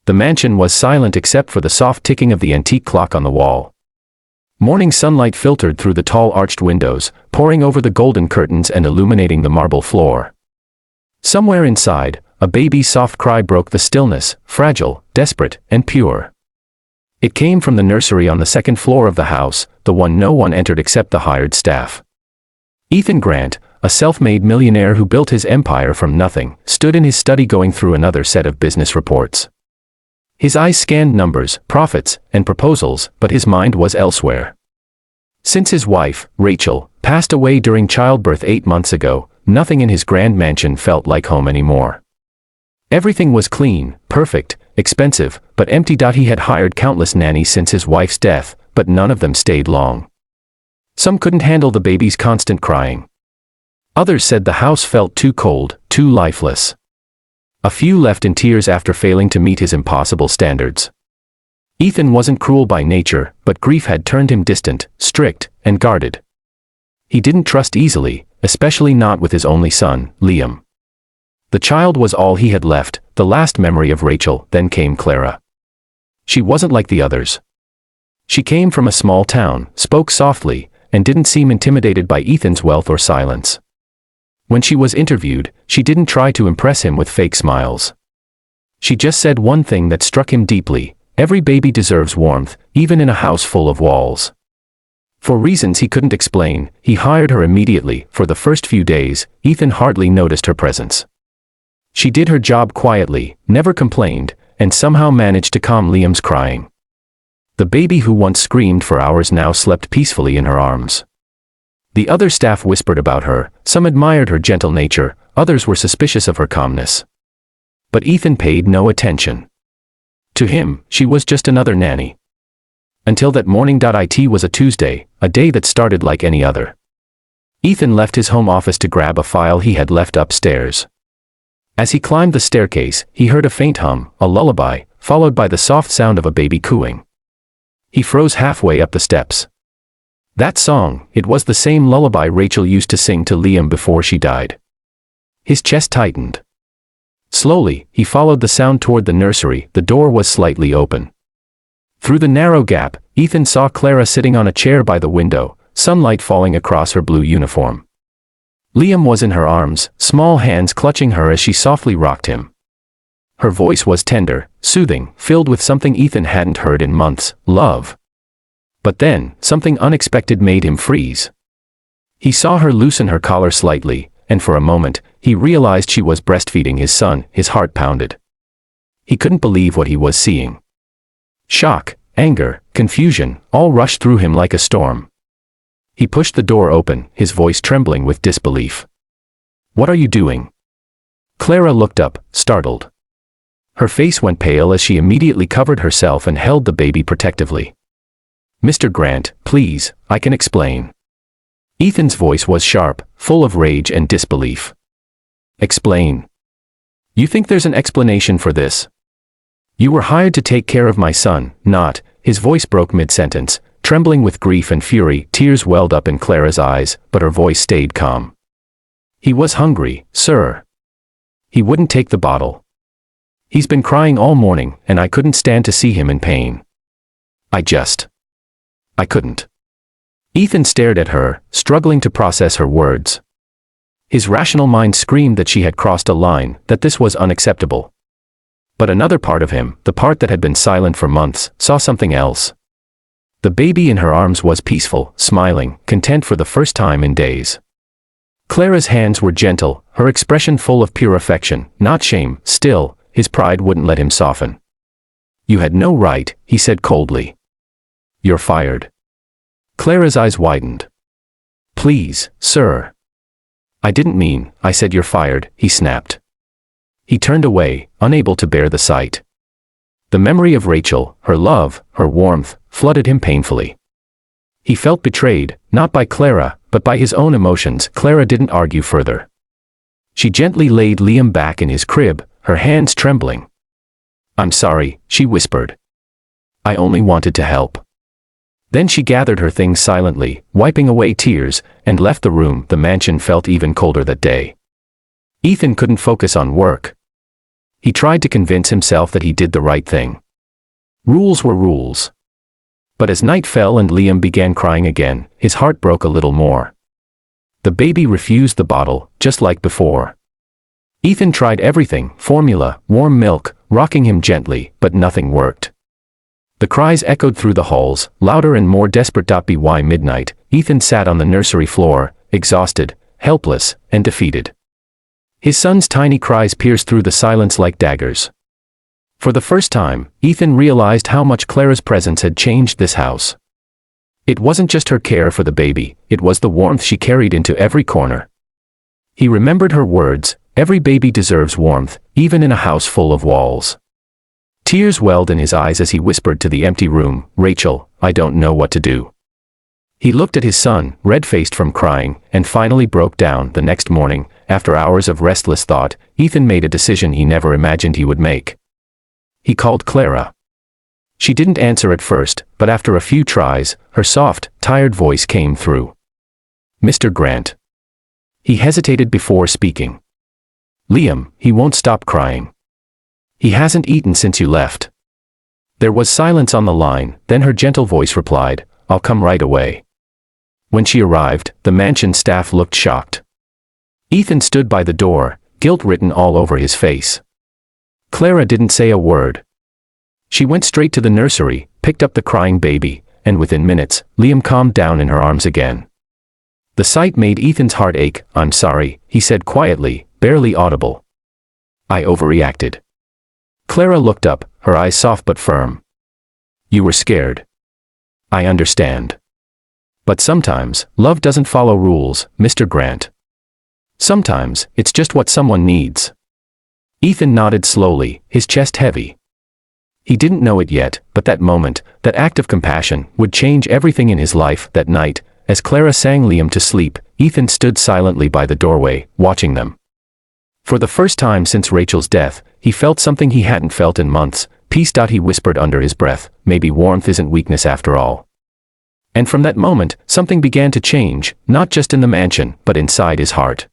The mansion was silent except for the soft ticking of the antique clock on the wall. Morning sunlight filtered through the tall arched windows, pouring over the golden curtains and illuminating the marble floor. Somewhere inside, a baby's soft cry broke the stillness, fragile, desperate, and pure. It came from the nursery on the second floor of the house, the one no one entered except the hired staff. Ethan Grant, a self-made millionaire who built his empire from nothing, stood in his study going through another set of business reports. His eyes scanned numbers, profits, and proposals, but his mind was elsewhere. Since his wife, Rachel, passed away during childbirth 8 months ago, nothing in his grand mansion felt like home anymore. Everything was clean, perfect, expensive, but empty. He had hired countless nannies since his wife's death, but none of them stayed long. Some couldn't handle the baby's constant crying. Others said the house felt too cold, too lifeless. A few left in tears after failing to meet his impossible standards. Ethan wasn't cruel by nature, but grief had turned him distant, strict, and guarded. He didn't trust easily, especially not with his only son, Liam. The child was all he had left, the last memory of Rachel. Then came Clara. She wasn't like the others. She came from a small town, spoke softly, and didn't seem intimidated by Ethan's wealth or silence. When she was interviewed, she didn't try to impress him with fake smiles. She just said one thing that struck him deeply: every baby deserves warmth, even in a house full of walls. For reasons he couldn't explain, he hired her immediately. For the first few days, Ethan hardly noticed her presence. She did her job quietly, never complained, and somehow managed to calm Liam's crying. The baby who once screamed for hours now slept peacefully in her arms. The other staff whispered about her, some admired her gentle nature, others were suspicious of her calmness. But Ethan paid no attention. To him, she was just another nanny. Until that morning. It was a Tuesday, a day that started like any other. Ethan left his home office to grab a file he had left upstairs. As he climbed the staircase, he heard a faint hum, a lullaby, followed by the soft sound of a baby cooing. He froze halfway up the steps. That song, it was the same lullaby Rachel used to sing to Liam before she died. His chest tightened. Slowly, he followed the sound toward the nursery. The door was slightly open. Through the narrow gap, Ethan saw Clara sitting on a chair by the window, sunlight falling across her blue uniform. Liam was in her arms, small hands clutching her as she softly rocked him. Her voice was tender, soothing, filled with something Ethan hadn't heard in months: love. But then, something unexpected made him freeze. He saw her loosen her collar slightly, and for a moment, he realized she was breastfeeding his son. His heart pounded. He couldn't believe what he was seeing. Shock, anger, confusion, all rushed through him like a storm. He pushed the door open, his voice trembling with disbelief. "What are you doing?" Clara looked up, startled. Her face went pale as she immediately covered herself and held the baby protectively. "Mr. Grant, please, I can explain." Ethan's voice was sharp, full of rage and disbelief. "Explain? You think there's an explanation for this? You were hired to take care of my son, not..." His voice broke mid-sentence, trembling with grief and fury. Tears welled up in Clara's eyes, but her voice stayed calm. "He was hungry, sir. He wouldn't take the bottle. He's been crying all morning, and I couldn't stand to see him in pain. I couldn't." Ethan stared at her, struggling to process her words. His rational mind screamed that she had crossed a line, that this was unacceptable. But another part of him, the part that had been silent for months, saw something else. The baby in her arms was peaceful, smiling, content for the first time in days. Clara's hands were gentle, her expression full of pure affection, not shame. Still, his pride wouldn't let him soften. "You had no right," he said coldly. "You're fired." Clara's eyes widened. "Please, sir." "I didn't mean, I said you're fired," he snapped. He turned away, unable to bear the sight. The memory of Rachel, her love, her warmth, flooded him painfully. He felt betrayed, not by Clara, but by his own emotions. Clara didn't argue further. She gently laid Liam back in his crib, her hands trembling. "I'm sorry," she whispered. "I only wanted to help." Then she gathered her things silently, wiping away tears, and left the room. The mansion felt even colder that day. Ethan couldn't focus on work. He tried to convince himself that he did the right thing. Rules were rules. But as night fell and Liam began crying again, his heart broke a little more. The baby refused the bottle, just like before. Ethan tried everything, formula, warm milk, rocking him gently, but nothing worked. The cries echoed through the halls, louder and more desperate. By midnight, Ethan sat on the nursery floor, exhausted, helpless, and defeated. His son's tiny cries pierced through the silence like daggers. For the first time, Ethan realized how much Clara's presence had changed this house. It wasn't just her care for the baby, it was the warmth she carried into every corner. He remembered her words, "Every baby deserves warmth, even in a house full of walls." Tears welled in his eyes as he whispered to the empty room, "Rachel, I don't know what to do." He looked at his son, red-faced from crying, and finally broke down. The next morning, after hours of restless thought, Ethan made a decision he never imagined he would make. He called Clara. She didn't answer at first, but after a few tries, her soft, tired voice came through. "Mr. Grant." He hesitated before speaking. "Liam, he won't stop crying. He hasn't eaten since you left." There was silence on the line, then her gentle voice replied, "I'll come right away." When she arrived, the mansion staff looked shocked. Ethan stood by the door, guilt written all over his face. Clara didn't say a word. She went straight to the nursery, picked up the crying baby, and within minutes, Liam calmed down in her arms again. The sight made Ethan's heart ache. "I'm sorry," he said quietly, barely audible. "I overreacted." Clara looked up, her eyes soft but firm. "You were scared. I understand. But sometimes, love doesn't follow rules, Mr. Grant. Sometimes, it's just what someone needs." Ethan nodded slowly, his chest heavy. He didn't know it yet, but that moment, that act of compassion, would change everything in his life. That night, as Clara sang Liam to sleep, Ethan stood silently by the doorway, watching them. For the first time since Rachel's death, he felt something he hadn't felt in months, peace. He whispered under his breath, "Maybe warmth isn't weakness after all." And from that moment, something began to change, not just in the mansion, but inside his heart.